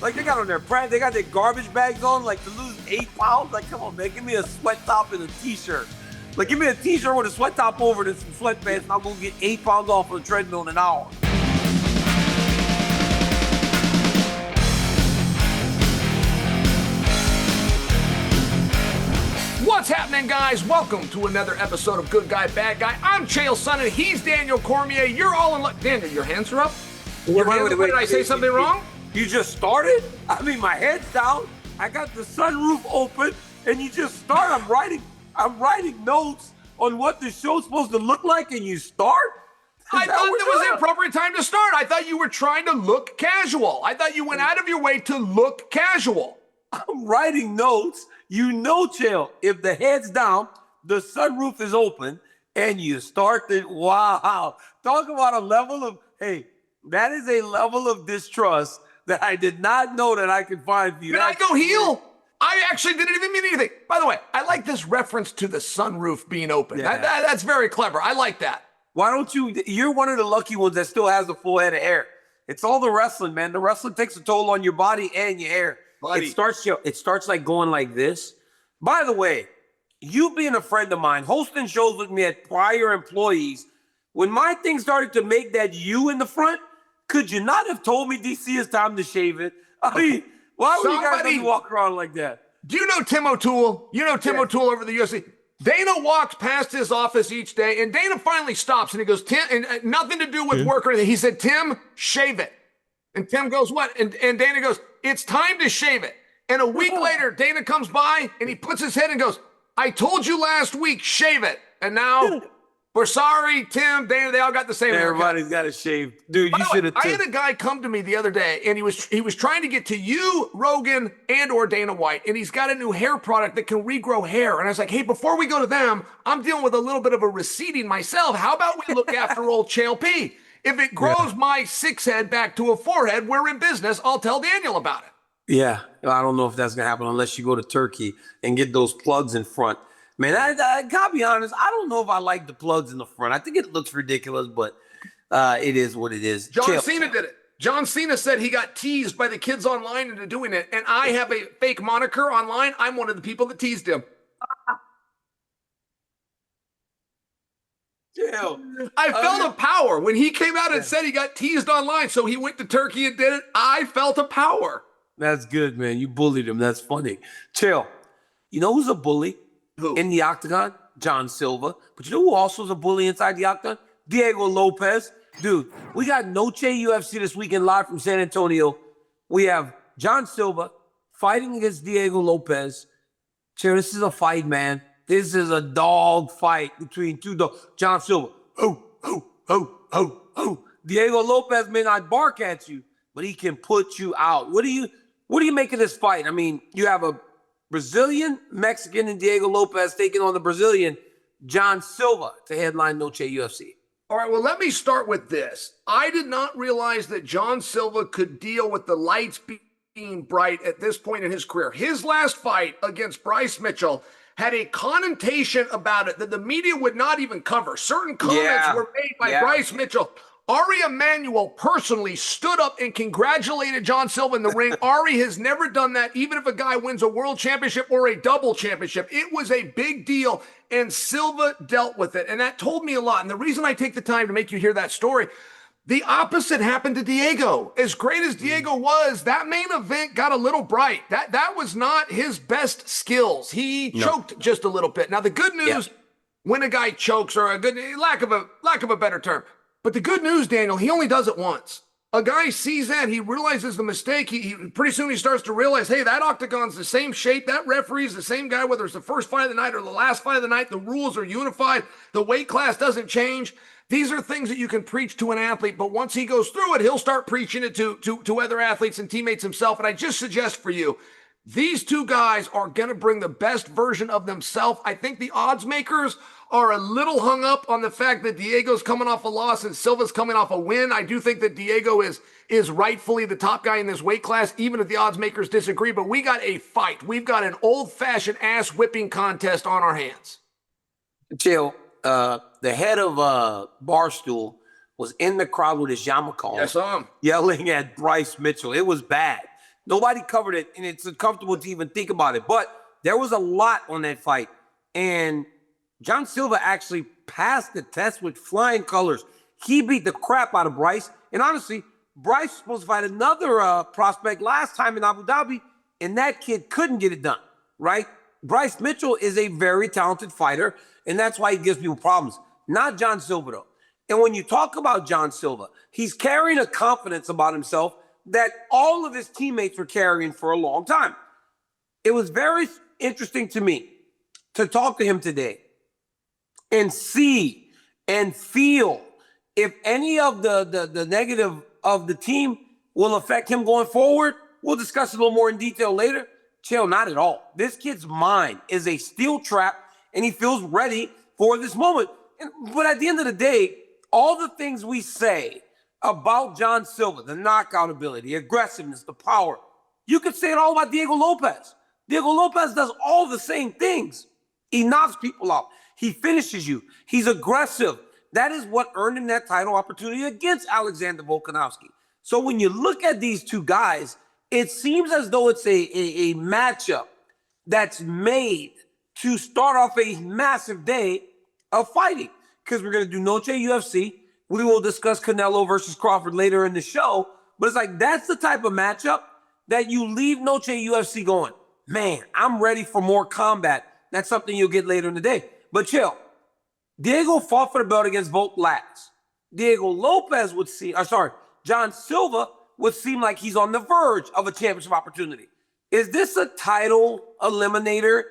Like they got on their brand, they got their garbage bags on, like to lose 8 pounds. Like, come on, man, give me a sweat top and a t-shirt. Like, give me a t-shirt with a sweat top over it and some sweatpants, and I'll go get 8 pounds off of the treadmill in an hour. What's happening, guys? Welcome to another episode of Good Guy, Bad Guy. I'm Chael Sonnen. He's Daniel Cormier. You're all in luck. Daniel, your hands are up? Wait, did I say something wrong? You just started? I mean, my head's down. I got the sunroof open, and you just start. I'm writing notes on what the show's supposed to look like, and you start? I thought that was the appropriate time to start. I thought you were trying to look casual. I thought you went out of your way to look casual. I'm writing notes. You know, Chael, if the head's down, the sunroof is open, and you start the, wow. Talk about a level of, hey, that is a level of distrust that I did not know that I could find for you. Did I go heel? I actually didn't even mean anything. By the way, I like this reference to the sunroof being open. Yeah. That's very clever. I like that. Why don't you're one of the lucky ones that still has a full head of hair. It's all the wrestling, man. The wrestling takes a toll on your body and your hair. Buddy. It starts like going like this. By the way, you being a friend of mine, hosting shows with me at prior employees, when my thing started to make that U in the front, could you not have told me, DC, it's time to shave it? I mean, why would you guys let me walk around like that? Do you know Tim O'Toole? You know Tim O'Toole over the UFC? Dana walks past his office each day, and Dana finally stops, and he goes, Tim, and nothing to do with work or anything. He said, Tim, shave it. And Tim goes, what? And Dana goes, it's time to shave it. And a week later, Dana comes by, and he puts his head and goes, I told you last week, shave it. And now, we're sorry, Tim, Dana, they all got the same haircut. Everybody's got a shave. Dude, you should have. I had a guy come to me the other day, and he was trying to get to you, Rogan, and or Dana White, and he's got a new hair product that can regrow hair. And I was like, hey, before we go to them, I'm dealing with a little bit of a receding myself. How about we look after old Chael P? If it grows my 6 head back to a 4 head, we're in business. I'll tell Daniel about it. Yeah, I don't know if that's going to happen unless you go to Turkey and get those plugs in front. Man, I gotta be honest, I don't know if I like the plugs in the front. I think it looks ridiculous, but it is what it is. John Cena did it. John Cena said he got teased by the kids online into doing it, and I have a fake moniker online. I'm one of the people that teased him. I felt a power when he came out and said he got teased online, so he went to Turkey and did it. I felt a power. That's good, man. You bullied him. That's funny. Chael, you know who's a bully? Who? In the octagon? John Silva. But you know who also is a bully inside the octagon? Diego Lopes. Dude, we got Noche UFC this weekend live from San Antonio. We have John Silva fighting against Diego Lopes. Chael, this is a fight, man. This is a dog fight between two dogs. John Silva. Diego Lopes may not bark at you, but he can put you out. What do you make of this fight? I mean, you have a Brazilian, Mexican, and Diego Lopes taking on the Brazilian John Silva to headline Noche UFC. All right, well, let me start with this. I did not realize that John Silva could deal with the lights being bright at this point in his career. His last fight against Bryce Mitchell had a connotation about it that the media would not even cover. Certain comments were made by Bryce Mitchell. Ari Emanuel personally stood up and congratulated John Silva in the ring. Ari has never done that, even if a guy wins a world championship or a double championship. It was a big deal, and Silva dealt with it, and that told me a lot. And the reason I take the time to make you hear that story, the opposite happened to Diego. As great as Diego was, that main event got a little bright. That was not his best skills. He choked just a little bit. Now, the good news, when a guy chokes, or a good lack of a better term, but the good news, Daniel, he only does it once. A guy sees that, he realizes the mistake. He pretty soon he starts to realize, hey, that octagon's the same shape. That referee's the same guy, whether it's the first fight of the night or the last fight of the night. The rules are unified. The weight class doesn't change. These are things that you can preach to an athlete, but once he goes through it, he'll start preaching it to other athletes and teammates himself. And I just suggest for you, these two guys are going to bring the best version of themselves. I think the odds makers are a little hung up on the fact that Diego's coming off a loss and Silva's coming off a win. I do think that Diego is rightfully the top guy in this weight class, even if the odds makers disagree. But we got a fight. We've got an old-fashioned ass-whipping contest on our hands. Chael, the head of Barstool was in the crowd with his yarmulke on, I saw him yelling at Bryce Mitchell. It was bad. Nobody covered it, and it's uncomfortable to even think about it. But there was a lot on that fight, and John Silva actually passed the test with flying colors. He beat the crap out of Bryce, and honestly, Bryce was supposed to fight another prospect last time in Abu Dhabi, and that kid couldn't get it done, right? Bryce Mitchell is a very talented fighter, and that's why he gives people problems. Not John Silva, though. And when you talk about John Silva, he's carrying a confidence about himself that all of his teammates were carrying for a long time. It was very interesting to me to talk to him today and see and feel if any of the negative of the team will affect him going forward. We'll discuss it a little more in detail later. Chill, not at all. This kid's mind is a steel trap, and he feels ready for this moment. But at the end of the day, all the things we say about John Silva, the knockout ability, the aggressiveness, the power, you could say it all about Diego Lopes. Diego Lopes does all the same things. He knocks people out. He finishes you. He's aggressive. That is what earned him that title opportunity against Alexander Volkanovski. So when you look at these two guys, it seems as though it's a matchup that's made to start off a massive day of fighting, because we're going to do Noche UFC. We will discuss Canelo versus Crawford later in the show, but it's like that's the type of matchup that you leave Noche UFC going, man, I'm ready for more combat. That's something you'll get later in the day. But chill. Diego fought for the belt against Volk last. Diego Lopes would seem, John Silva would seem like he's on the verge of a championship opportunity. Is this a title eliminator,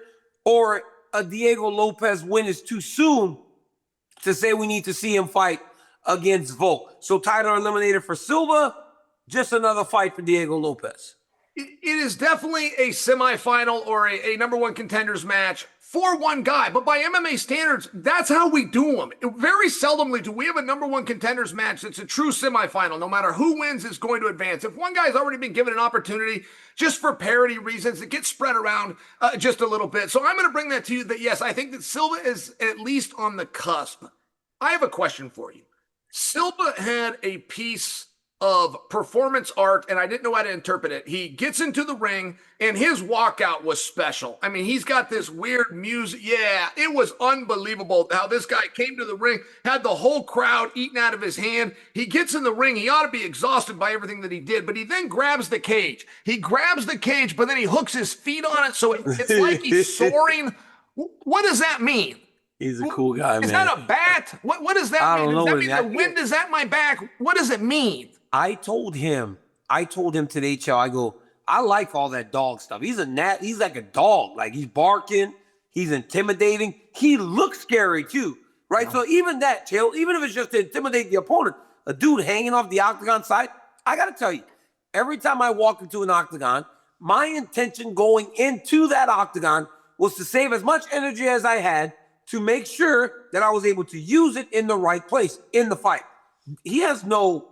or a Diego Lopes win is too soon to say we need to see him fight against Volk? So title eliminator for Silva, just another fight for Diego Lopes. It is definitely a semifinal or a number one contenders match for one guy, but by MMA standards, that's how we do them. Very seldomly do we have a number one contenders match that's a true semifinal. No matter who wins is going to advance. If one guy's already been given an opportunity, just for parity reasons, it gets spread around just a little bit. So I'm going to bring that to you that, yes, I think that Silva is at least on the cusp. I have a question for you. Silva had a piece of performance art, and I didn't know how to interpret it. He gets into the ring, and his walkout was special. I mean, he's got this weird music. Yeah, it was unbelievable how this guy came to the ring, had the whole crowd eating out of his hand. He gets in the ring. He ought to be exhausted by everything that he did, but he then grabs the cage. He grabs the cage, but then he hooks his feet on it, so it's like he's soaring. What does that mean? He's a cool guy, man. Is that a bat? What does that mean? Does that mean the wind is at my back? What does it mean? I told him today, Chow, I go, I like all that dog stuff. He's like a dog. Like, he's barking, he's intimidating. He looks scary too, right? Yeah. So even that, Chow, even if it's just to intimidate the opponent, a dude hanging off the octagon side, I gotta tell you, every time I walk into an octagon, my intention going into that octagon was to save as much energy as I had to make sure that I was able to use it in the right place in the fight. He has no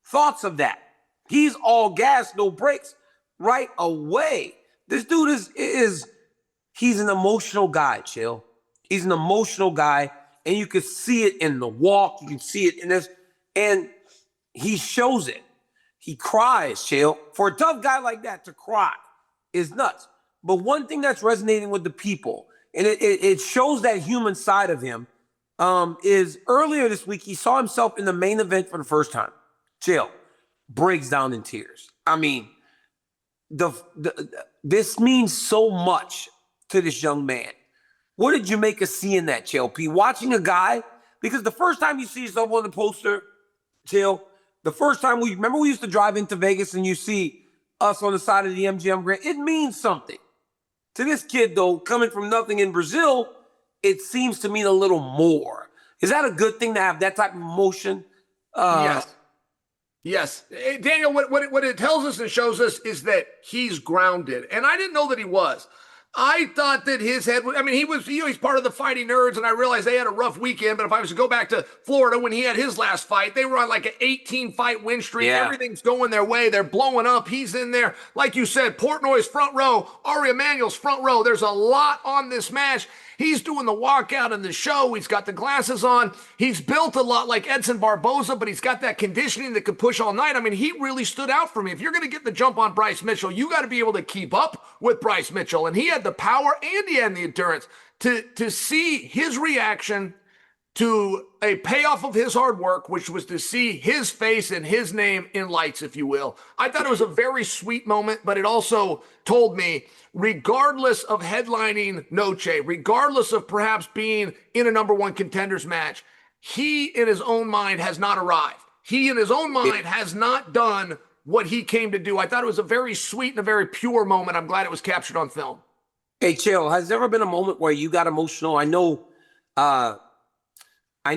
thoughts of that. He's all gas, no brakes, right away. This dude he's an emotional guy, Chill. He's an emotional guy, and you can see it in the walk. You can see it in this, and he shows it. He cries, Chill. For a tough guy like that to cry is nuts. But one thing that's resonating with the people, and it shows that human side of him, is earlier this week, he saw himself in the main event for the first time. Chill, breaks down in tears. I mean, this means so much to this young man. What did you make us see in that, Chill P? Watching a guy, because the first time you see yourself on the poster, Chill, the first time we used to drive into Vegas and you see us on the side of the MGM Grand, it means something. To this kid, though, coming from nothing in Brazil, it seems to mean a little more. Is that a good thing to have that type of emotion? Yes. Yes. Daniel, what it tells us and shows us is that he's grounded. And I didn't know that he was. I thought that his head, he's part of the Fighting Nerds, and I realized they had a rough weekend, but if I was to go back to Florida when he had his last fight, they were on like an 18-fight win streak. Yeah. Everything's going their way. They're blowing up. He's in there. Like you said, Portnoy's front row, Ari Emanuel's front row. There's a lot on this match. He's doing the walkout in the show. He's got the glasses on. He's built a lot like Edson Barboza, but he's got that conditioning that could push all night. I mean, he really stood out for me. If you're going to get the jump on Bryce Mitchell, you got to be able to keep up with Bryce Mitchell. And he had the power and he had the endurance to see his reaction to a payoff of his hard work, which was to see his face and his name in lights, if you will. I thought it was a very sweet moment, but it also told me, regardless of headlining Noche, regardless of perhaps being in a number one contenders match, he in his own mind has not arrived. He in his own mind has not done what he came to do. I thought it was a very sweet and a very pure moment. I'm glad it was captured on film. Hey, Chael, has there ever been a moment where you got emotional? I know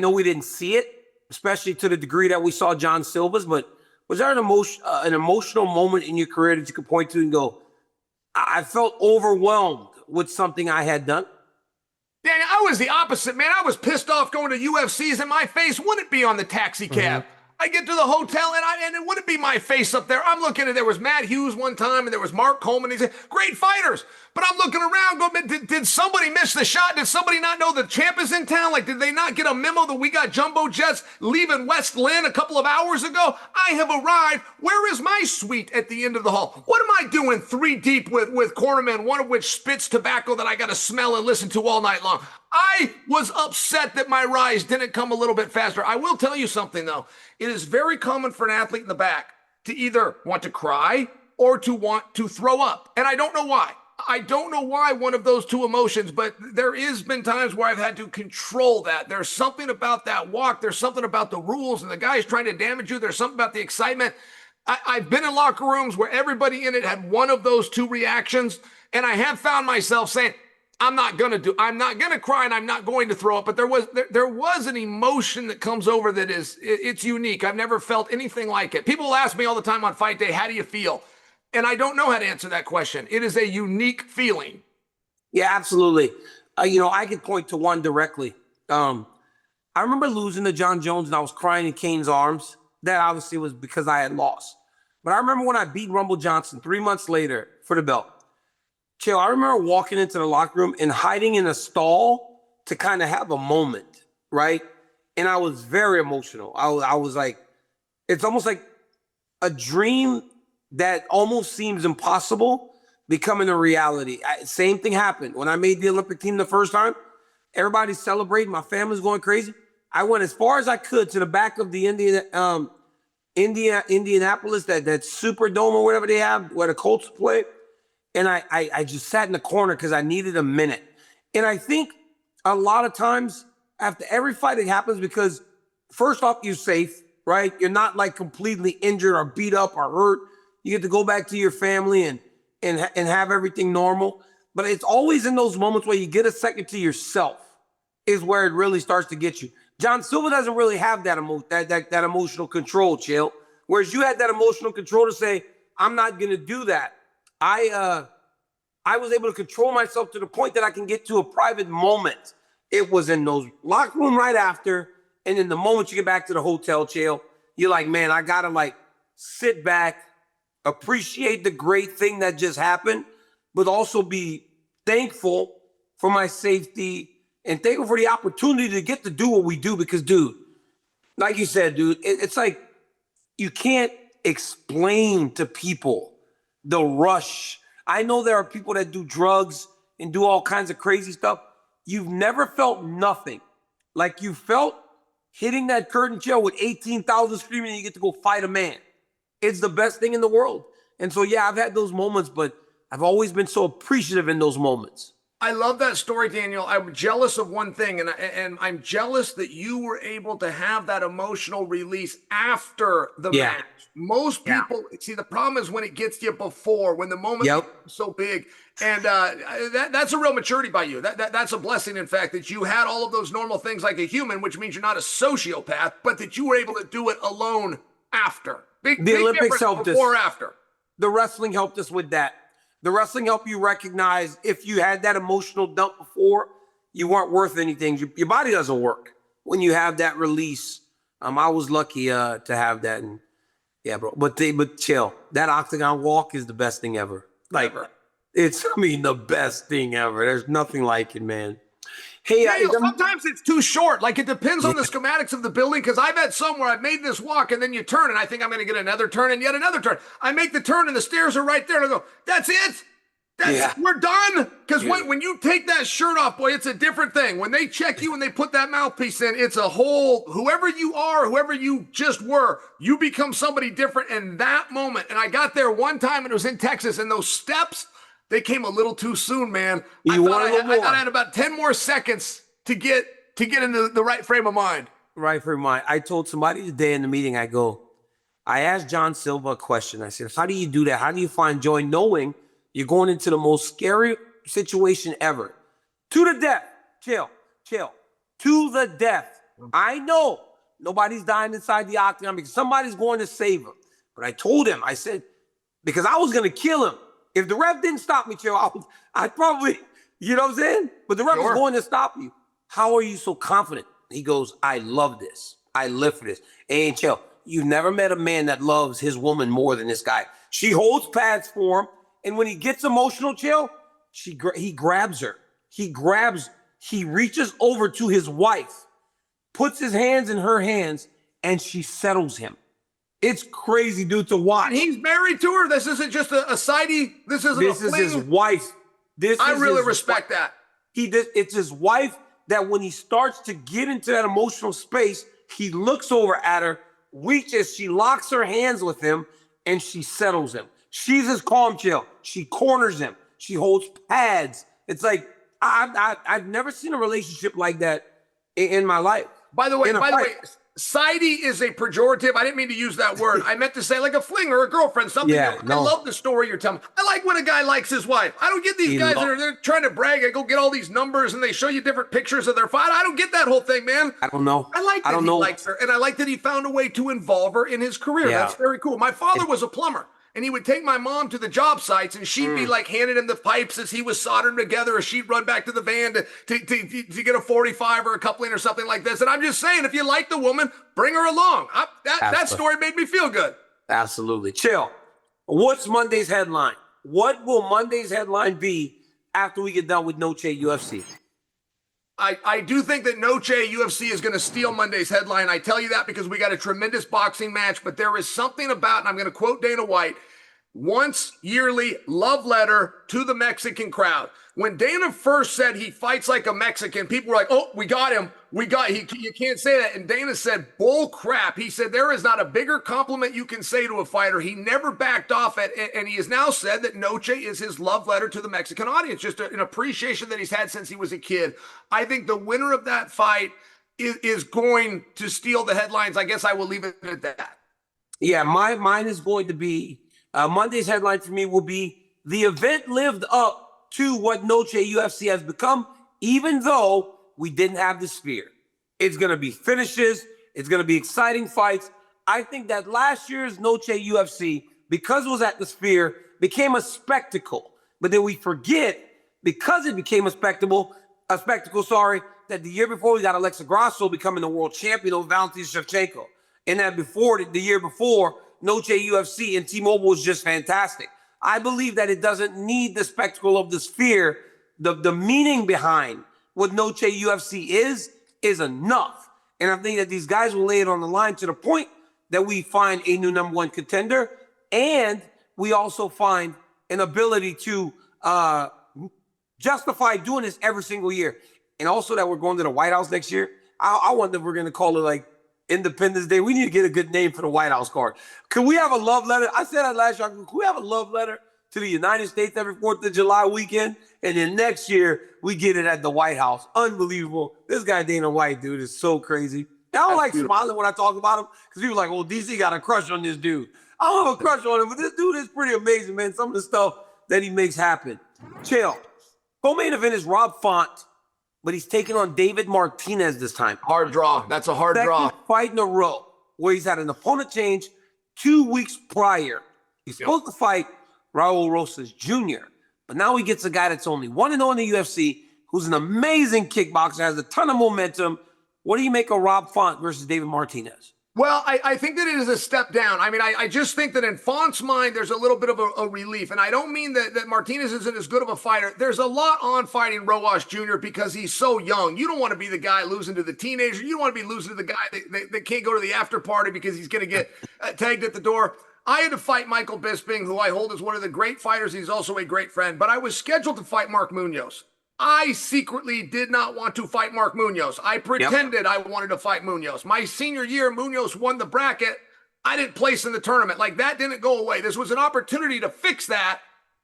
we didn't see it, especially to the degree that we saw John Silva's, but was there an emotional moment in your career that you could point to and go, I felt overwhelmed with something I had done? Danny, I was the opposite, man. I was pissed off going to UFCs and my face wouldn't be on the taxi cab. Mm-hmm. I get to the hotel and it wouldn't be my face up there. I'm looking at, there was Matt Hughes one time and there was Mark Coleman. He said, great fighters. But I'm looking around going, did somebody miss the shot? Did somebody not know the champ is in town? Like, did they not get a memo that we got jumbo jets leaving West Lynn a couple of hours ago? I have arrived. Where is my suite at the end of the hall? What am I doing 3 deep with cornermen, one of which spits tobacco that I got to smell and listen to all night long? I was upset that my rise didn't come a little bit faster. I will tell you something, though. It is very common for an athlete in the back to either want to cry or to want to throw up. And I don't know why. I don't know why one of those two emotions, but there has been times where I've had to control that. There's something about that walk. There's something about the rules and the guy's trying to damage you. There's something about the excitement. I've been in locker rooms where everybody in it had one of those two reactions. And I have found myself saying, I'm not going to cry and I'm not going to throw up, but there was an emotion that comes over that it's unique. I've never felt anything like it. People ask me all the time on fight day, how do you feel? And I don't know how to answer that question. It is a unique feeling. Yeah, absolutely. I could point to one directly. I remember losing to John Jones and I was crying in Kane's arms. That obviously was because I had lost. But I remember when I beat Rumble Johnson 3 months later for the belt. Chill, I remember walking into the locker room and hiding in a stall to kind of have a moment, right? And I was very emotional. I was like, it's almost like a dream that almost seems impossible becoming a reality. Same thing happened when I made the Olympic team the first time. Everybody's celebrating. My family's going crazy. I went as far as I could to the back of the Indianapolis, that Superdome or whatever they have, where the Colts play. And I just sat in the corner because I needed a minute. And I think a lot of times after every fight it happens because first off, you're safe, right? You're not like completely injured or beat up or hurt. You get to go back to your family and have everything normal. But it's always in those moments where you get a second to yourself is where it really starts to get you. John Silva doesn't really have that emotional control, Chill. Whereas you had that emotional control to say, I'm not going to do that. I was able to control myself to the point that I can get to a private moment. It was in those locker room right after. And then the moment you get back to the hotel, Chill, you're like, man, I got to sit back, appreciate the great thing that just happened, but also be thankful for my safety and thankful for the opportunity to get to do what we do. Because, dude, like you said, dude, it's like you can't explain to people the rush. I know there are people that do drugs and do all kinds of crazy stuff. You've never felt nothing like you felt hitting that curtain chair with 18,000 screaming and you get to go fight a man. It's the best thing in the world. And so, yeah, I've had those moments, but I've always been so appreciative in those moments. I love that story, Daniel. I'm jealous of one thing, and I'm jealous that you were able to have that emotional release after the match. Most people, see, the problem is when it gets to you before, when the moment is so big. And that's a real maturity by you. That's a blessing, in fact, that you had all of those normal things like a human, which means you're not a sociopath, but that you were able to do it alone after. The Olympics helped us. Before or after. The wrestling helped us with that. The wrestling helped you recognize if you had that emotional dump before, you weren't worth anything. Your body doesn't work when you have that release. I was lucky to have that. And yeah, bro. But chill. That octagon walk is the best thing ever. It's the best thing ever. There's nothing like it, man. Hey, Yeah, sometimes it's too short. Like it depends on the schematics of the building. Because I've had some where I've made this walk and then you turn and I think I'm going to get another turn and yet another turn. I make the turn and the stairs are right there and I go, that's it. We're done. Because when you take that shirt off, boy, it's a different thing. When they check you and they put that mouthpiece in, it's a whole, whoever you are, whoever you just were, you become somebody different in that moment. And I got there one time and it was in Texas and those steps, they came a little too soon, man. I thought I had about 10 more seconds to get into the right frame of mind. Right frame of mind. I told somebody today in the meeting, I asked John Silva a question. I said, how do you do that? How do you find joy knowing you're going into the most scary situation ever? To the death. Chill. To the death. I know nobody's dying inside the octagon because somebody's going to save him. But I told him, I said, because I was going to kill him. If the ref didn't stop me, Chill, I'd probably, you know what I'm saying? But the ref was going to stop you. How are you so confident? He goes, I love this. I live for this. And Chill, you've never met a man that loves his woman more than this guy. She holds pads for him. And when he gets emotional, Chill, he grabs her. He reaches over to his wife, puts his hands in her hands, and she settles him. It's crazy, dude, to watch. And he's married to her. This isn't just a sidey. This is his wife. I really respect that. It's his wife that when he starts to get into that emotional space, he looks over at her, reaches, she locks her hands with him, and she settles him. She's his calm, Chill. She corners him. She holds pads. It's like, I've never seen a relationship like that in my life. By the way, sidey is a pejorative. I didn't mean to use that word. I meant to say like a fling or a girlfriend, something. I love the story you're telling. I like when a guy likes his wife. I don't get these guys that are trying to brag and go get all these numbers and they show you different pictures of their fight. I don't get that whole thing, man. I don't know. I like that he likes her, and I like that he found a way to involve her in his career. Yeah. That's very cool. My father was a plumber. And he would take my mom to the job sites, and she'd be like handing him the pipes as he was soldering together, or she'd run back to the van to get a 45 or a coupling or something like this. And I'm just saying, if you like the woman, bring her along. That story made me feel good. Absolutely. Chill. What's Monday's headline? What will Monday's headline be after we get done with Noche UFC? I do think that Noche UFC is going to steal Monday's headline. I tell you that because we got a tremendous boxing match, but there is something about, and I'm going to quote Dana White, once yearly love letter to the Mexican crowd. When Dana first said he fights like a Mexican, people were like, oh, we got him. You can't say that. And Dana said, bull crap. He said, there is not a bigger compliment you can say to a fighter. He never backed off it. And he has now said that Noche is his love letter to the Mexican audience, just an appreciation that he's had since he was a kid. I think the winner of that fight is going to steal the headlines. I guess I will leave it at that. Yeah, mine is going to be, Monday's headline for me will be, the event lived up to what Noche UFC has become, even though we didn't have the Sphere. It's going to be finishes. It's going to be exciting fights. I think that last year's Noche UFC, because it was at the Sphere, became a spectacle. But then we forget, because it became a spectacle, that the year before we got Alexa Grasso becoming the world champion over Valentina Shevchenko. And that the year before, Noche UFC and T-Mobile was just fantastic. I believe that it doesn't need the spectacle of the Sphere. The meaning behind what Noche UFC is enough. And I think that these guys will lay it on the line to the point that we find a new #1 contender, and we also find an ability to justify doing this every single year. And also that we're going to the White House next year. I wonder if we're going to call it like Independence Day. We need to get a good name for the White House card. Could we have a love letter? I said that last year. Could we have a love letter to the United States every 4th of July weekend? And then next year, we get it at the White House. Unbelievable. This guy, Dana White, dude, is so crazy. I don't like smiling when I talk about him because people are like, well, DC got a crush on this dude. I don't have a crush on him, but this dude is pretty amazing, man. Some of the stuff that he makes happen. Chill. Co-main event is Rob Font, but he's taking on David Martinez this time. Hard draw. That's a hard draw. Second fight in a row where he's had an opponent change 2 weeks prior. He's supposed to fight Raul Rosas Jr., but now he gets a guy that's only 1-0 in the UFC, who's an amazing kickboxer, has a ton of momentum. What do you make of Rob Font versus David Martinez? Well, I think that it is a step down. I mean, I just think that in Font's mind, there's a little bit of a relief. And I don't mean that Martinez isn't as good of a fighter. There's a lot on fighting Rojas Jr. because he's so young. You don't want to be the guy losing to the teenager. You don't want to be losing to the guy that can't go to the after party because he's going to get tagged at the door. I had to fight Michael Bisping, who I hold as one of the great fighters. He's also a great friend. But I was scheduled to fight Mark Munoz. I secretly did not want to fight Mark Munoz. I pretended I wanted to fight Munoz. My senior year, Munoz won the bracket. I didn't place in the tournament. Like, that didn't go away. This was an opportunity to fix that,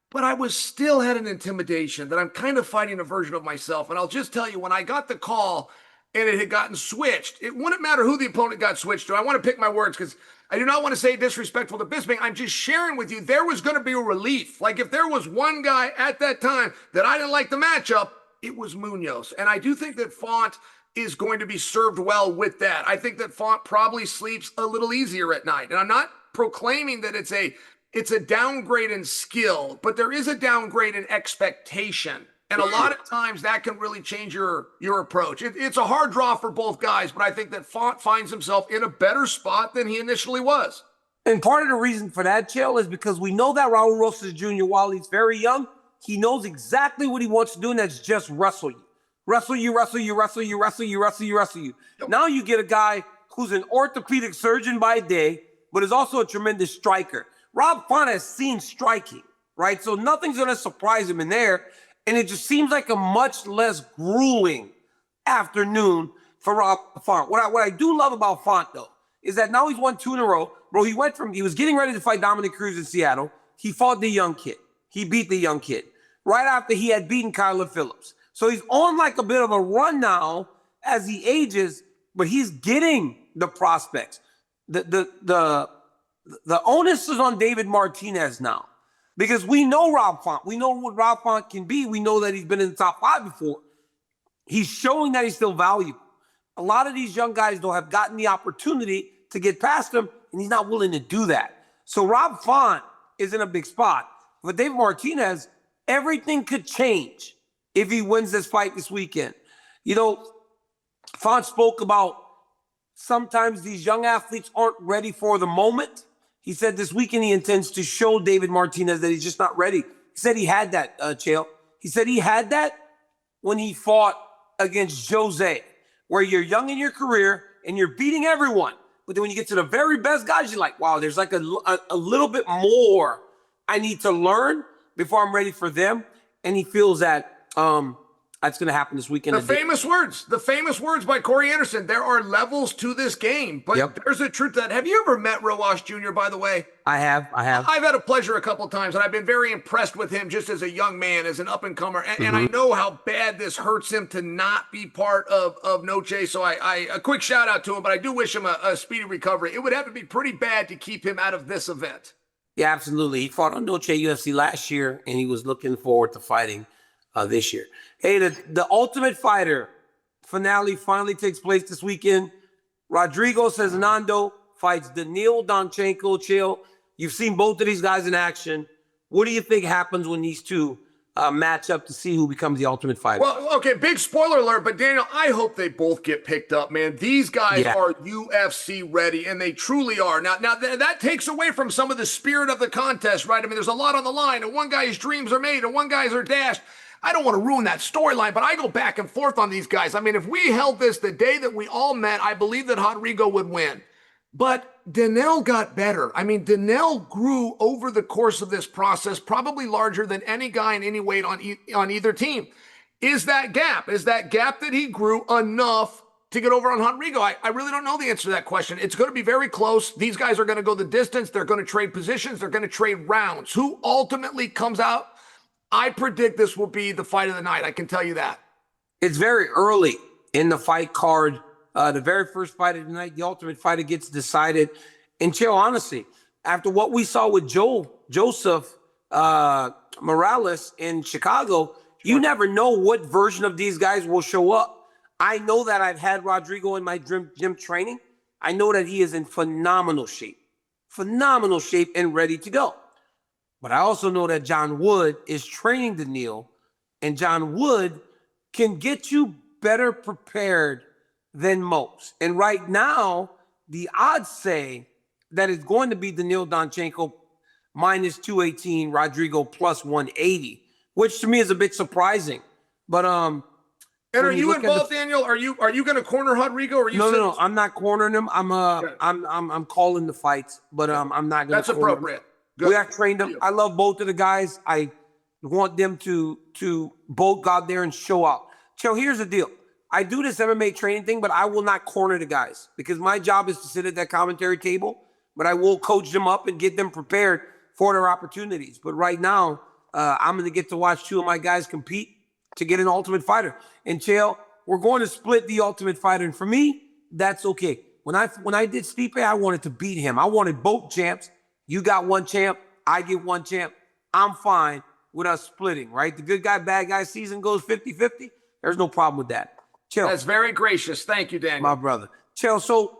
but I was still had an intimidation that I'm kind of fighting a version of myself. And I'll just tell you, when I got the call and it had gotten switched, it wouldn't matter who the opponent got switched to. I want to pick my words because I do not want to say disrespectful to Bisping. I'm just sharing with you, there was going to be a relief. Like, if there was one guy at that time that I didn't like the matchup, it was Munoz. And I do think that Font is going to be served well with that. I think that Font probably sleeps a little easier at night. And I'm not proclaiming that it's a downgrade in skill, but there is a downgrade in expectation. And a lot of times that can really change your approach. It's a hard draw for both guys, but I think that Font finds himself in a better spot than he initially was. And part of the reason for that, Chael, is because we know that Raul Rosas Jr., while he's very young, he knows exactly what he wants to do, and that's just wrestle you. Wrestle you, wrestle you, wrestle you, wrestle you, wrestle you, wrestle you. Yep. Now you get a guy who's an orthopedic surgeon by day, but is also a tremendous striker. Rob Font has seen striking, right? So nothing's going to surprise him in there. And it just seems like a much less grueling afternoon for Rob Font. What I do love about Font, though, is that now he's won 2 in a row. Bro, he was getting ready to fight Dominic Cruz in Seattle. He fought the young kid. He beat the young kid right after he had beaten Kyler Phillips. So he's on like a bit of a run now as he ages, but he's getting the prospects. The onus is on David Martinez now. Because we know Rob Font. We know what Rob Font can be. We know that he's been in the top 5 before. He's showing that he's still valuable. A lot of these young guys, though, have gotten the opportunity to get past him, and he's not willing to do that. So Rob Font is in a big spot. But David Martinez, everything could change if he wins this fight this weekend. You know, Font spoke about sometimes these young athletes aren't ready for the moment. He said this weekend he intends to show David Martinez that he's just not ready. He said he had that, Chael. He said he had that when he fought against Jose, where you're young in your career and you're beating everyone. But then when you get to the very best guys, you're like, wow, there's like a little bit more I need to learn before I'm ready for them. And he feels that that's going to happen this weekend. The famous words by Corey Anderson. There are levels to this game, but there's a truth to that. Have you ever met Rojas Jr., by the way? I have. I've had a pleasure a couple of times, and I've been very impressed with him just as a young man, as an up-and-comer. And I know how bad this hurts him to not be part of Noche. So a quick shout-out to him, but I do wish him a speedy recovery. It would have to be pretty bad to keep him out of this event. Yeah, absolutely. He fought on Noche UFC last year, and he was looking forward to fighting this year. Hey, the Ultimate Fighter finale finally takes place this weekend. Rodrigo Cezinando fights Daniil Danchenko. Chael, you've seen both of these guys in action. What do you think happens when these two match up to see who becomes the Ultimate Fighter? Well, okay, big spoiler alert, but Daniel, I hope they both get picked up, man. These guys are UFC ready, and they truly are. Now that takes away from some of the spirit of the contest, right? I mean, there's a lot on the line, and one guy's dreams are made, and one guy's are dashed. I don't want to ruin that storyline, but I go back and forth on these guys. I mean, if we held this the day that we all met, I believe that Rodrigo would win. But Daniil got better. I mean, Daniil grew over the course of this process, probably larger than any guy in any weight on either team. Is that gap that he grew enough to get over on Rodrigo? I really don't know the answer to that question. It's going to be very close. These guys are going to go the distance. They're going to trade positions. They're going to trade rounds. Who ultimately comes out? I predict this will be the fight of the night. I can tell you that. It's very early in the fight card. The very first fight of the night, the Ultimate Fighter gets decided. And Chael, honestly, after what we saw with Joseph Morales in Chicago, you never know what version of these guys will show up. I know that I've had Rodrigo in my gym training. I know that he is in phenomenal shape and ready to go. But I also know that John Wood is training Daniil, and John Wood can get you better prepared than most. And right now, the odds say that it's going to be Daniil Danchenko minus 218, Rodrigo plus 180, which to me is a bit surprising. But and are you involved, Daniel? Are you going to corner Rodrigo? Or are you? No. I'm not cornering him. I'm calling the fights, but I'm not going to. That's appropriate. Good. We have trained them. I love both of the guys. I want them to both go out there and show out. So here's the deal. I do this MMA training thing, but I will not corner the guys because my job is to sit at that commentary table, but I will coach them up and get them prepared for their opportunities. But right now, I'm going to get to watch two of my guys compete to get an Ultimate Fighter. And Chael, we're going to split the Ultimate Fighter. And for me, that's okay. When I did Stipe, I wanted to beat him. I wanted both champs. You got one champ. I get one champ. I'm fine with us splitting, right? The good guy, bad guy season goes 50-50. There's no problem with that. Chael, that's very gracious. Thank you, Daniel. My brother. Chael, so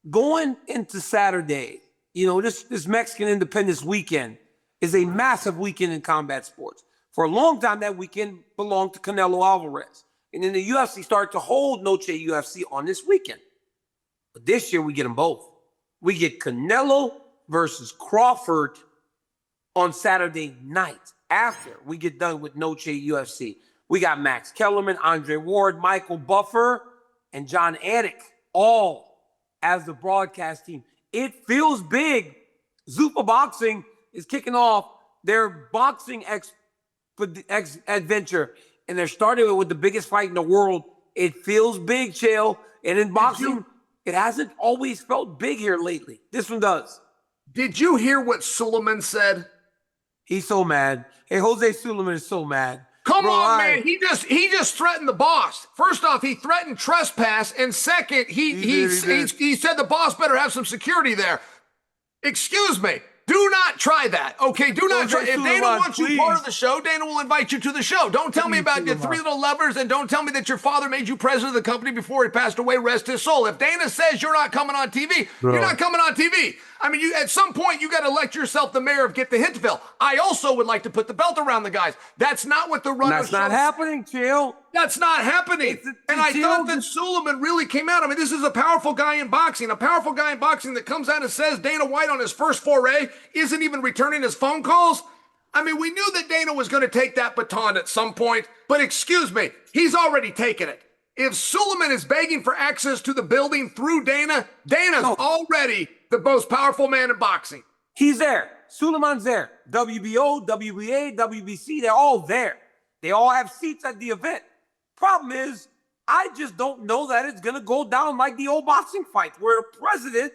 going into Saturday, this Mexican Independence weekend is a massive weekend in combat sports. For a long time, that weekend belonged to Canelo Alvarez. And then the UFC started to hold Noche UFC on this weekend. But this year, we get them both. We get Canelo versus Crawford on Saturday night after we get done with Noche UFC. We got Max Kellerman, Andre Ward, Michael Buffer, and John Anik, all as the broadcast team. It feels big. Zuffa Boxing is kicking off their boxing adventure, and they're starting with the biggest fight in the world. It feels big, Chael. And in boxing, it hasn't always felt big here lately. This one does. Did you hear what Suleiman said? He's so mad. Hey, Jose Suleiman is so mad. Come on, man. He just threatened the boss. First off, he threatened trespass. And second, he said the boss better have some security there. Excuse me. Do not try that. Okay, do not try. If Dana wants you part of the show, Dana will invite you to the show. Don't tell me about your three little levers, and don't tell me that your father made you president of the company before he passed away. Rest his soul. If Dana says you're not coming on TV, you're not coming on TV. I mean, at some point, you got to elect yourself the mayor of Get the Hintville. I also would like to put the belt around the guys. That's not what the runner. That's not happening, Chael. That's not happening. And I thought that Suleiman really came out. I mean, this is a powerful guy in boxing. A powerful guy in boxing that comes out and says Dana White on his first foray isn't even returning his phone calls. I mean, we knew that Dana was going to take that baton at some point. But excuse me, he's already taken it. If Suleiman is begging for access to the building through Dana, Dana's already the most powerful man in boxing. He's there. Suleiman's there. WBO, WBA, WBC, they're all there. They all have seats at the event. Problem is, I just don't know that it's going to go down like the old boxing fights where the president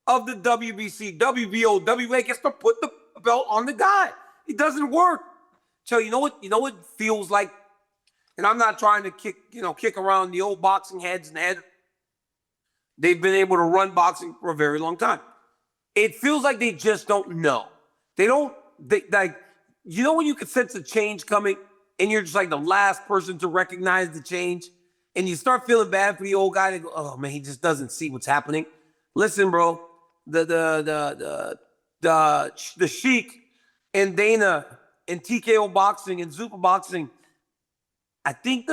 of the WBC, WBO, WBA gets to put the belt on the guy. It doesn't work. So you know what feels like? And I'm not trying to kick around the old boxing heads and head. They've been able to run boxing for a very long time. It feels like they just don't know. They when you can sense a change coming and you're just like the last person to recognize the change and you start feeling bad for the old guy. They go, oh man, he just doesn't see what's happening. Listen, bro, the Sheik and Dana and TKO Boxing and Zuffa Boxing, I think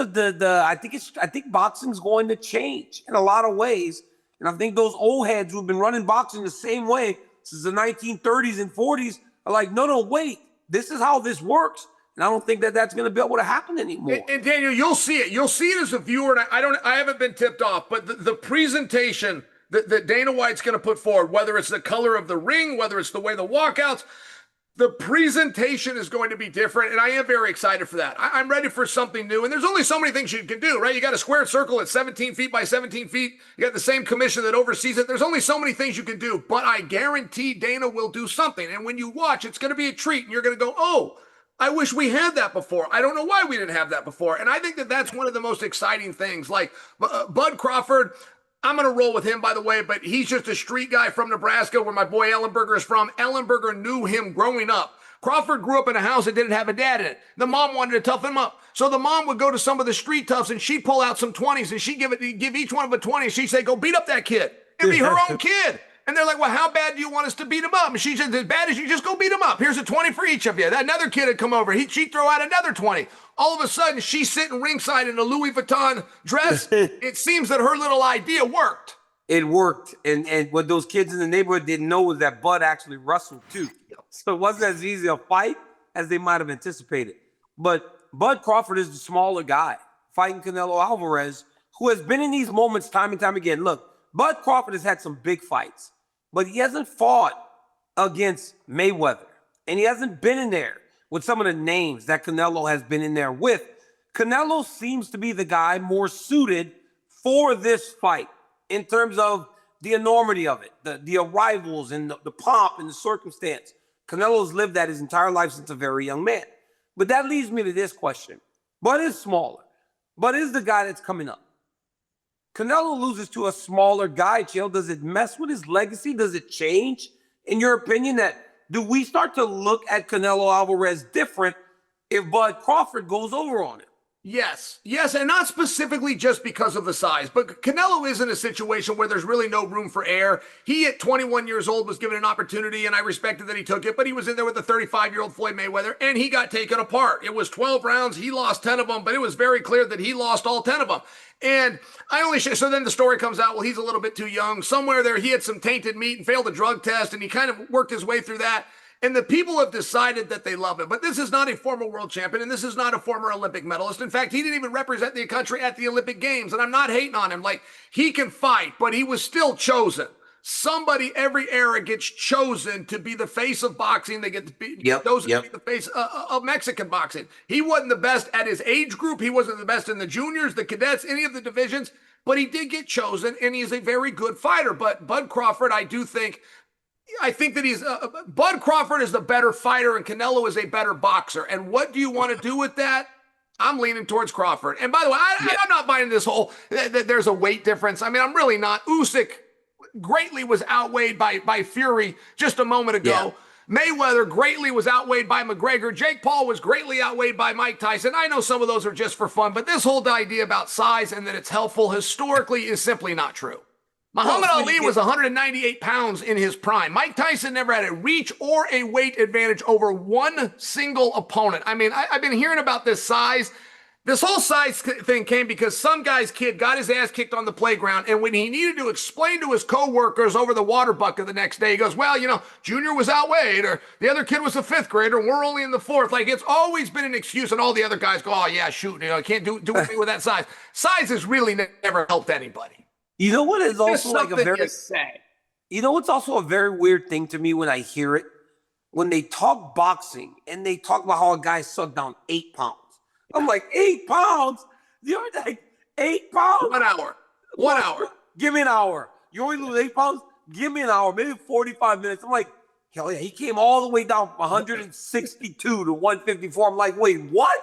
boxing's going to change in a lot of ways. And I think those old heads who've been running boxing the same way since the 1930s and 40s are like, no, wait, this is how this works. And I don't think that that's going to be able to happen anymore. And Daniel, you'll see it. You'll see it as a viewer. And I haven't been tipped off, but the presentation that Dana White's going to put forward, whether it's the color of the ring, whether it's the way the walkouts, the presentation is going to be different, and I am very excited for that. I'm ready for something new, and there's only so many things you can do, right? You got a square circle at 17 feet by 17 feet. You got the same commission that oversees it. There's only so many things you can do, but I guarantee Dana will do something, and when you watch, it's going to be a treat, and you're going to go, oh, I wish we had that before. I don't know why we didn't have that before, and I think that that's one of the most exciting things. Like Bud Crawford, I'm going to roll with him, by the way, but he's just a street guy from Nebraska where my boy Ellenberger is from. Ellenberger knew him growing up. Crawford grew up in a house that didn't have a dad in it. The mom wanted to toughen him up. So the mom would go to some of the street toughs and she'd pull out some 20s and she'd give each one of them a 20 and she'd say, go beat up that kid. It'd be her own kid. And they're like, well, how bad do you want us to beat him up? And she said, as bad as you just go beat him up. Here's a 20 for each of you. Another kid would come over. She'd throw out another 20. All of a sudden, she's sitting ringside in a Louis Vuitton dress. It seems that her little idea worked. it worked. And what those kids in the neighborhood didn't know was that Bud actually wrestled too. So it wasn't as easy a fight as they might have anticipated. But Bud Crawford is the smaller guy fighting Canelo Alvarez, who has been in these moments time and time again. Look, Bud Crawford has had some big fights, but he hasn't fought against Mayweather. And he hasn't been in there with some of the names that Canelo has been in there with. Canelo seems to be the guy more suited for this fight in terms of the enormity of it, the arrivals and the pomp and the circumstance. Canelo's lived that his entire life since a very young man. But that leads me to this question. Bud is smaller. Bud is the guy that's coming up. Canelo loses to a smaller guy, Chael. Does it mess with his legacy? Does it change? In your opinion, do we start to look at Canelo Alvarez different if Bud Crawford goes over on him? Yes, and not specifically just because of the size, but Canelo is in a situation where there's really no room for error. He, at 21 years old, was given an opportunity, and I respected that he took it, but he was in there with a 35-year-old Floyd Mayweather, and he got taken apart. It was 12 rounds. He lost 10 of them, but it was very clear that he lost all 10 of them. And so then the story comes out, well, he's a little bit too young. Somewhere there, he had some tainted meat and failed a drug test, and he kind of worked his way through that. And the people have decided that they love him. But this is not a former world champion, and this is not a former Olympic medalist. In fact, he didn't even represent the country at the Olympic Games, and I'm not hating on him. Like, he can fight, but he was still chosen. Somebody every era gets chosen to be the face of boxing. They get to be to be the face of Mexican boxing. He wasn't the best at his age group. He wasn't the best in the juniors, the cadets, any of the divisions, but he did get chosen, and he's a very good fighter. But Bud Crawford, I think that Bud Crawford is the better fighter and Canelo is a better boxer. And what do you want to do with that? I'm leaning towards Crawford. And by the way, I'm not buying this whole that there's a weight difference. I mean, I'm really not. Usyk greatly was outweighed by Fury just a moment ago. Yeah. Mayweather greatly was outweighed by McGregor. Jake Paul was greatly outweighed by Mike Tyson. I know some of those are just for fun, but this whole idea about size and that it's helpful historically is simply not true. Muhammad Ali was 198 pounds in his prime. Mike Tyson never had a reach or a weight advantage over one single opponent. I mean, I've been hearing about this size. This whole size thing came because some guy's kid got his ass kicked on the playground, and when he needed to explain to his coworkers over the water bucket the next day, he goes, well, Junior was outweighed, or the other kid was a fifth grader, and we're only in the fourth. Like, it's always been an excuse, and all the other guys go, oh, yeah, shoot, I can't do anything with that size. Size has really never helped anybody. You know what is also like a very You know what's also a very weird thing to me when I hear it? When they talk boxing and they talk about how a guy sucked down 8 pounds. I'm like, 8 pounds? You're like 8 pounds? 1 hour. 1 hour. Give me an hour. You only lose 8 pounds? Give me an hour, maybe 45 minutes. I'm like, hell yeah, he came all the way down from 162 to 154. I'm like, wait, what?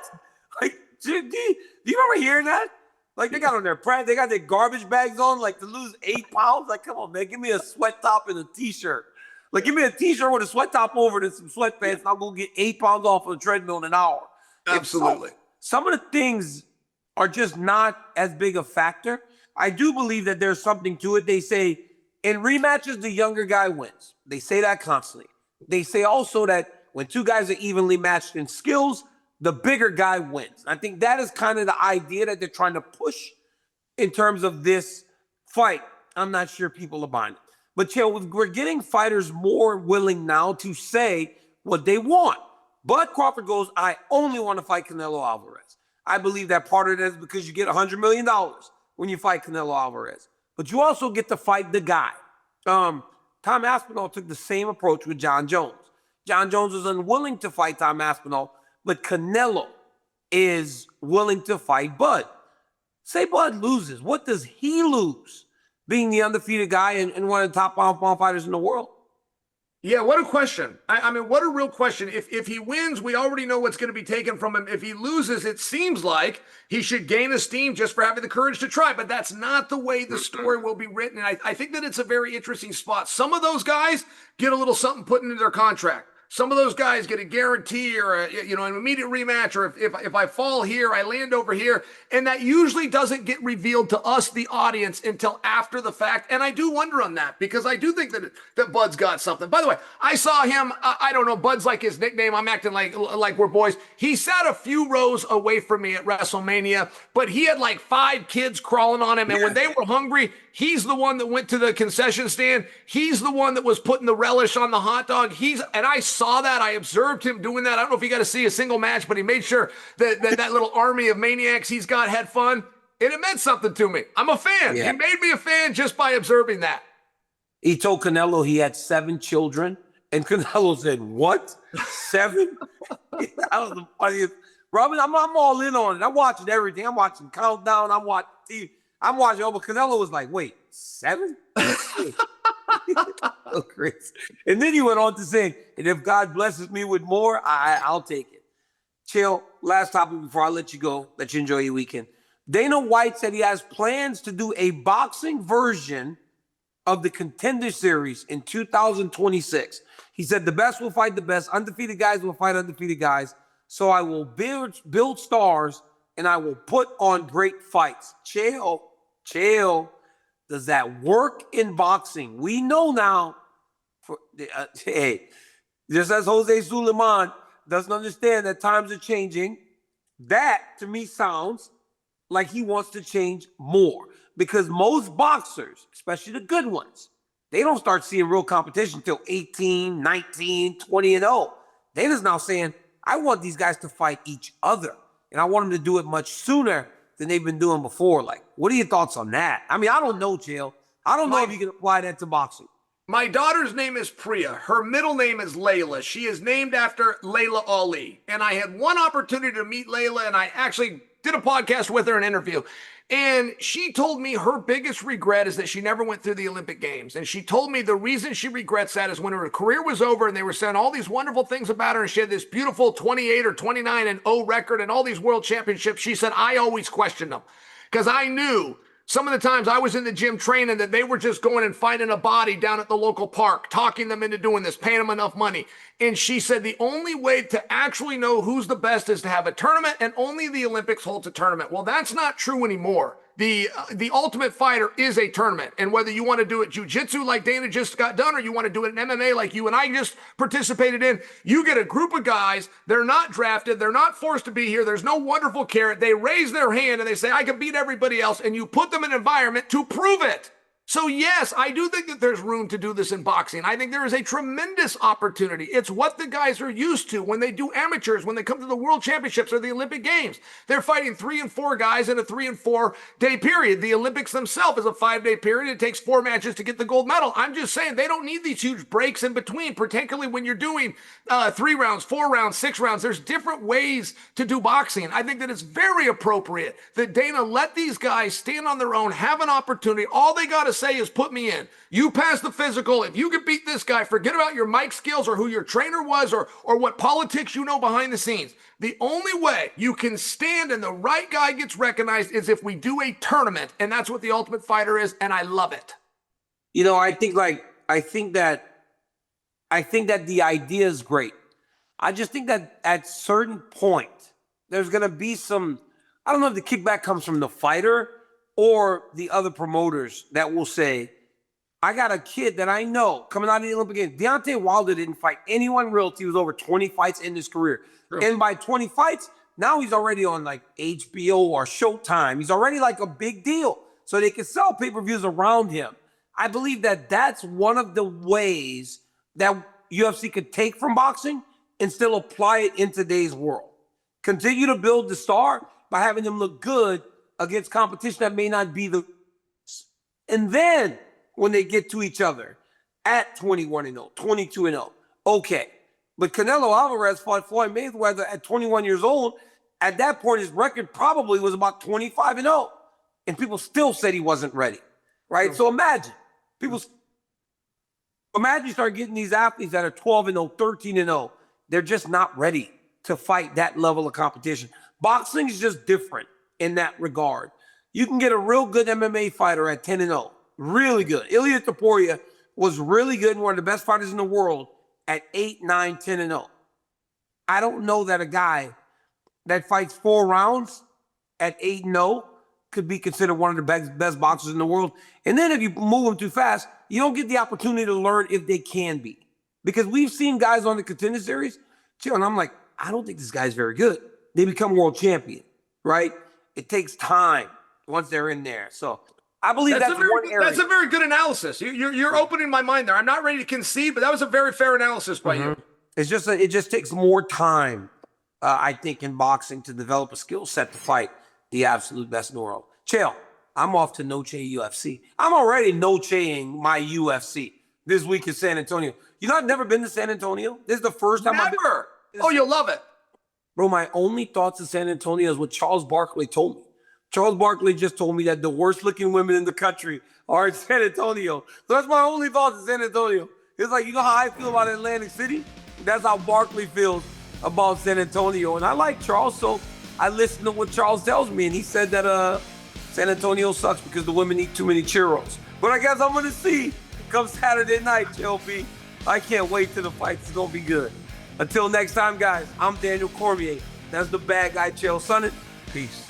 Like, do you remember hearing that? Like, they got on their they got their garbage bags on, like, to lose 8 pounds. Like, come on, man, give me a sweat top and a t-shirt. Like, give me a t-shirt with a sweat top over it and some sweatpants, and I'll go get 8 pounds off of the treadmill in an hour. Absolutely. Some of the things are just not as big a factor. I do believe that there's something to it. They say in rematches, the younger guy wins. They say that constantly. They say also that when two guys are evenly matched in skills, the bigger guy wins. I think that is kind of the idea that they're trying to push in terms of this fight. I'm not sure people are buying it. But, Chael, we're getting fighters more willing now to say what they want. Bud Crawford goes, I only want to fight Canelo Alvarez. I believe that part of it is because you get $100 million when you fight Canelo Alvarez. But you also get to fight the guy. Tom Aspinall took the same approach with John Jones. John Jones was unwilling to fight Tom Aspinall, but Canelo is willing to fight Bud. Say Bud loses. What does he lose being the undefeated guy and one of the top pound fighters in the world? Yeah, what a question. I mean, what a real question. If he wins, we already know what's going to be taken from him. If he loses, it seems like he should gain esteem just for having the courage to try. But that's not the way the story will be written. And I think that it's a very interesting spot. Some of those guys get a little something put into their contract. some of those guys get a guarantee or an immediate rematch, or if I fall here, I land over here, and that usually doesn't get revealed to us, the audience, until after the fact. And I do wonder on that, because I do think that Bud's got something. By the way, I saw him. I don't know. Bud's like his nickname. I'm acting like we're boys. He sat a few rows away from me at WrestleMania, but he had like 5 kids crawling on him, and when they were hungry, he's the one that went to the concession stand. He's the one that was putting the relish on the hot dog. And I saw that. I observed him doing that. I don't know if you got to see a single match, but he made sure that little army of maniacs he's got had fun. And it meant something to me. I'm a fan. Yeah. He made me a fan just by observing that. He told Canelo he had 7 children, and Canelo said, "What? 7?" That was the funniest. Robin, I'm all in on it. I'm watching everything. I'm watching Countdown. I'm watching TV. I'm watching. But Canelo was like, "Wait, 7?" So crazy. And then he went on to say, "And if God blesses me with more, I'll take it." Chill. Last topic before I let you go. Let you enjoy your weekend. Dana White said he has plans to do a boxing version of the Contender series in 2026. He said the best will fight the best. Undefeated guys will fight undefeated guys. So I will build stars, and I will put on great fights. Chill. Does that work in boxing? We know now. Hey, just as Jose Suleiman doesn't understand that times are changing, that to me sounds like he wants to change more. Because most boxers, especially the good ones, they don't start seeing real competition until 18, 19, 20 and 0. They just now saying, I want these guys to fight each other. And I want them to do it much sooner than they've been doing before. Like, what are your thoughts on that? I mean, I don't know, Chael. I don't know if you can apply that to boxing. My daughter's name is Priya. Her middle name is Layla. She is named after Layla Ali. And I had one opportunity to meet Layla, and I actually did a podcast with her, an interview. And she told me her biggest regret is that she never went through the Olympic Games. And she told me the reason she regrets that is when her career was over and they were saying all these wonderful things about her, and she had this beautiful 28 or 29 and 0 record and all these world championships. She said, I always questioned them because I knew some of the times I was in the gym training that they were just going and finding a body down at the local park, talking them into doing this, paying them enough money. And she said the only way to actually know who's the best is to have a tournament, and only the Olympics holds a tournament. Well, that's not true anymore. The Ultimate Fighter is a tournament, and whether you want to do it jiu-jitsu like Dana just got done, or you want to do it in MMA like you and I just participated in, you get a group of guys. They're not drafted. They're not forced to be here. There's no wonderful carrot. They raise their hand and they say, I can beat everybody else, and you put them in an environment to prove it. So yes, I do think that there's room to do this in boxing. I think there is a tremendous opportunity. It's what the guys are used to when they do amateurs, when they come to the World Championships or the Olympic Games. They're fighting 3 and 4 guys in a 3 and 4 day period. The Olympics themselves is a 5-day period. It takes 4 matches to get the gold medal. I'm just saying they don't need these huge breaks in between, particularly when you're doing 3 rounds, 4 rounds, 6 rounds. There's different ways to do boxing. I think that it's very appropriate that Dana let these guys stand on their own, have an opportunity. All they got to say is put me in. You pass the physical. If you can beat this guy, forget about your mic skills or who your trainer was or what politics you know behind the scenes. The only way you can stand and the right guy gets recognized is if we do a tournament, and that's what the Ultimate Fighter is, and I love it. You know, I think that the idea is great. I just think that at certain point, there's going to be some, I don't know if the kickback comes from the fighter or the other promoters that will say, I got a kid that I know coming out of the Olympic Games. Deontay Wilder didn't fight anyone real till he was over 20 fights in his career. Sure. And by 20 fights, now he's already on like HBO or Showtime. He's already like a big deal. So they can sell pay-per-views around him. I believe that that's one of the ways that UFC could take from boxing and still apply it in today's world. Continue to build the star by having them look good against competition that may not be the... And then when they get to each other at 21-0, 22-0, okay. But Canelo Alvarez fought Floyd Mayweather at 21 years old. At that point, his record probably was about 25-0. And people still said he wasn't ready, right? Sure. So imagine you start getting these athletes that are 12-0, 13-0. They're just not ready to fight that level of competition. Boxing is just different in that regard. You can get a real good MMA fighter at 10-0. Really good. Ilia Topuria was really good and one of the best fighters in the world at 8, 9, 10, and 0. I don't know that a guy that fights 4 rounds at 8 and 0 could be considered one of the best boxers in the world. And then if you move them too fast, you don't get the opportunity to learn if they can be. Because we've seen guys on the Contender Series, and I'm like, I don't think this guy's very good. They become world champion, right? It takes time once they're in there. So I believe that's one area. That's a very good analysis. You're opening my mind there. I'm not ready to concede, but that was a very fair analysis by you. It's just it just takes more time, I think, in boxing to develop a skill set to fight the absolute best in the world. Chael, I'm off to Noche UFC. I'm already Nocheing my UFC this week in San Antonio. You know, I've never been to San Antonio. This is the first time I've been. Oh, you'll love it. Bro, my only thoughts in San Antonio is what Charles Barkley told me. Charles Barkley just told me that the worst looking women in the country are in San Antonio. So that's my only thoughts in San Antonio. It's like, you know how I feel about Atlantic City? That's how Barkley feels about San Antonio. And I like Charles, so I listen to what Charles tells me. And he said that San Antonio sucks because the women eat too many churros. But I guess I'm going to see come Saturday night, JLP. I can't wait till the fight. It's going to be good. Until next time, guys, I'm Daniel Cormier. That's the bad guy, Chael Sonnen. Peace.